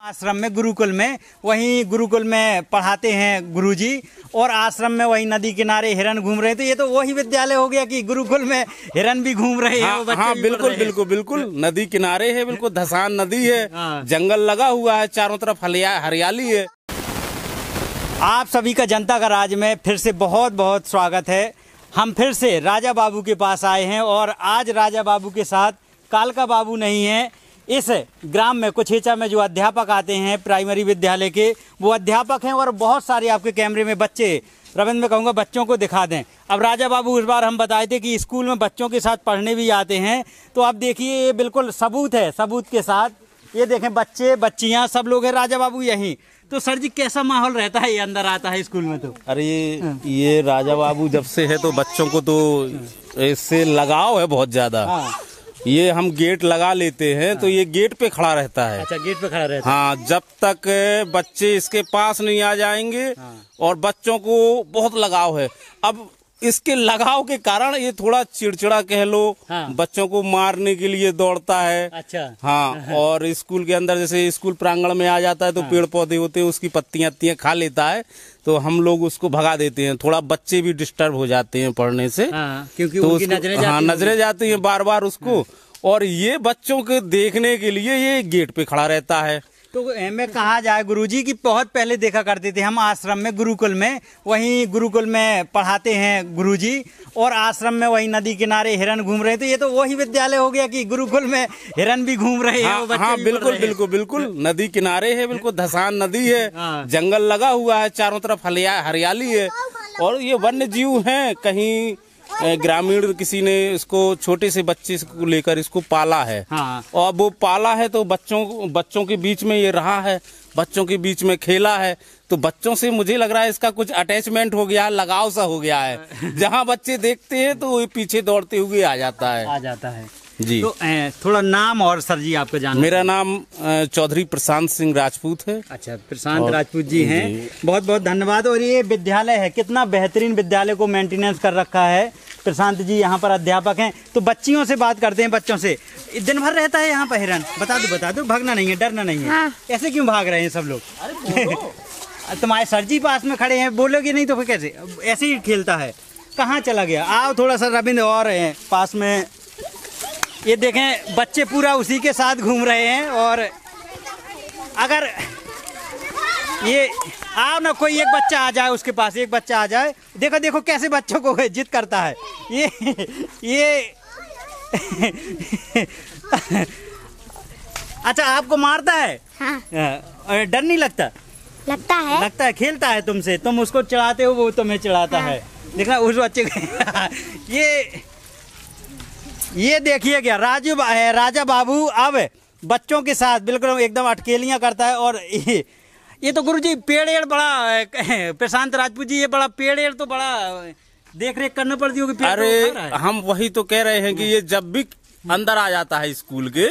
आश्रम में गुरुकुल में वहीं गुरुकुल में पढ़ाते हैं गुरुजी, और आश्रम में वही नदी किनारे हिरन घूम रहे थे। ये तो वही विद्यालय हो गया कि गुरुकुल में हिरन भी घूम रहे हैं। हाँ, हाँ बिल्कुल बिल्कुल बिल्कुल नदी किनारे है, बिल्कुल धसान नदी है। हाँ। जंगल लगा हुआ है, चारों तरफ हरियाली है। आप सभी का जनता का राज में फिर से बहुत बहुत स्वागत है। हम फिर से राजा बाबू के पास आए हैं और आज राजा बाबू के साथ कालका बाबू नहीं है। इस ग्राम में कुछेचा में जो अध्यापक आते हैं प्राइमरी विद्यालय के, वो अध्यापक हैं और बहुत सारे आपके कैमरे में बच्चे, रविंद्र मैं कहूँगा बच्चों को दिखा दें। अब राजा बाबू इस बार हम बताए थे कि स्कूल में बच्चों के साथ पढ़ने भी आते हैं, तो अब देखिए ये बिल्कुल सबूत है। सबूत के साथ ये देखें बच्चे बच्चियाँ सब लोग हैं, राजा बाबू यहीं। तो सर जी कैसा माहौल रहता है ये अंदर आता है स्कूल में? तो अरे ये राजा बाबू जब से है तो बच्चों को तो इससे लगाव है बहुत ज्यादा। ये हम गेट लगा लेते हैं तो ये गेट पे खड़ा रहता है। अच्छा, गेट पे खड़ा रहता है। हाँ, जब तक बच्चे इसके पास नहीं आ जाएंगे। और बच्चों को बहुत लगाव है। अब इसके लगाव के कारण ये थोड़ा चिड़चिड़ा कह लो। बच्चों को मारने के लिए दौड़ता है। अच्छा। हाँ, और स्कूल के अंदर जैसे स्कूल प्रांगण में आ जाता है तो पेड़ पौधे होते हैं, उसकी पत्तियां खा लेता है, तो हम लोग उसको भगा देते हैं। थोड़ा बच्चे भी डिस्टर्ब हो जाते हैं पढ़ने से। क्योंकि तो उनकी नजरें जाती हैं बार बार उसको। और ये बच्चों के देखने के लिए ये गेट पे खड़ा रहता है। तो मैं कहा जाए गुरुजी की बहुत पहले देखा करते थे हम आश्रम में गुरुकुल में, वहीं गुरुकुल में पढ़ाते हैं गुरुजी, और आश्रम में वही नदी किनारे हिरन घूम रहे थे। ये तो वही विद्यालय हो गया कि गुरुकुल में हिरन भी घूम रहे हैं। हाँ बिल्कुल बिल्कुल बिल्कुल नदी किनारे है, बिल्कुल धसान नदी है। जंगल लगा हुआ है, चारों तरफ हरियाली है। और ये वन्य जीव हैं। कहीं ग्रामीण किसी ने इसको छोटे से बच्चे को लेकर इसको पाला है। और वो पाला है तो बच्चों के बीच में ये रहा है, बच्चों के बीच में खेला है, तो बच्चों से मुझे लग रहा है इसका कुछ अटैचमेंट हो गया, लगाव सा हो गया है। जहाँ बच्चे देखते हैं तो वो पीछे दौड़ते हुए आ जाता है जी। तो थोड़ा नाम और सर जी आपका जानना। मेरा नाम चौधरी प्रशांत सिंह राजपूत है। अच्छा, प्रशांत राजपूत जी हैं, बहुत बहुत धन्यवाद। और ये विद्यालय है, कितना बेहतरीन विद्यालय को मेंटेनेंस कर रखा है। प्रशांत जी यहाँ पर अध्यापक हैं। तो बच्चियों से बात करते हैं, बच्चों से। दिन भर रहता है यहाँ पर हिरन? बता दो भागना नहीं है, डरना नहीं है। ऐसे क्यों भाग रहे हैं सब लोग? तुम्हारे सर जी पास में खड़े हैं, बोलोगे नहीं तो फिर कैसे? ऐसे ही खेलता है। कहाँ चला गया? आओ थोड़ा सा रविंद्र और पास में। ये देखें बच्चे पूरा उसी के साथ घूम रहे हैं। और अगर ये आओ ना, कोई एक बच्चा आ जाए उसके पास, एक बच्चा आ जाए। देखो देखो कैसे बच्चों को जिद करता है ये अच्छा, आपको मारता है? हाँ। डर नहीं लगता? लगता है। खेलता है तुमसे, तुम उसको चढ़ाते हो, वो तुम्हें चढ़ाता है। देखना उस बच्चे को ये देखिए क्या राजा बाबू अब बच्चों के साथ बिल्कुल एकदम अटकेलियां करता है। और ये तो गुरुजी पेड़ बड़ा प्रशांत राजपूत जी, ये बड़ा पेड़ तो बड़ा देख रेख करना पड़ती होगी। अरे हम वही तो कह रहे हैं कि ये जब भी अंदर आ जाता है स्कूल के,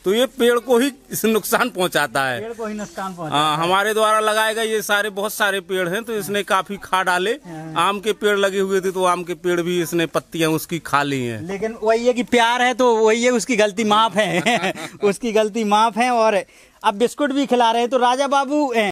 तो ये पेड़ को ही नुकसान पहुंचाता है। पेड़ को ही नुकसान पहुंचाता है। हमारे द्वारा लगाए गए ये बहुत सारे पेड़ हैं, तो इसने काफी खा डाले। आम के पेड़ लगे हुए थे तो आम के पेड़ भी इसने पत्तियां उसकी खा ली हैं। लेकिन वही है कि प्यार है तो वही है, उसकी गलती माफ है उसकी गलती माफ है। और अब बिस्कुट भी खिला रहे हैं। तो राजा बाबू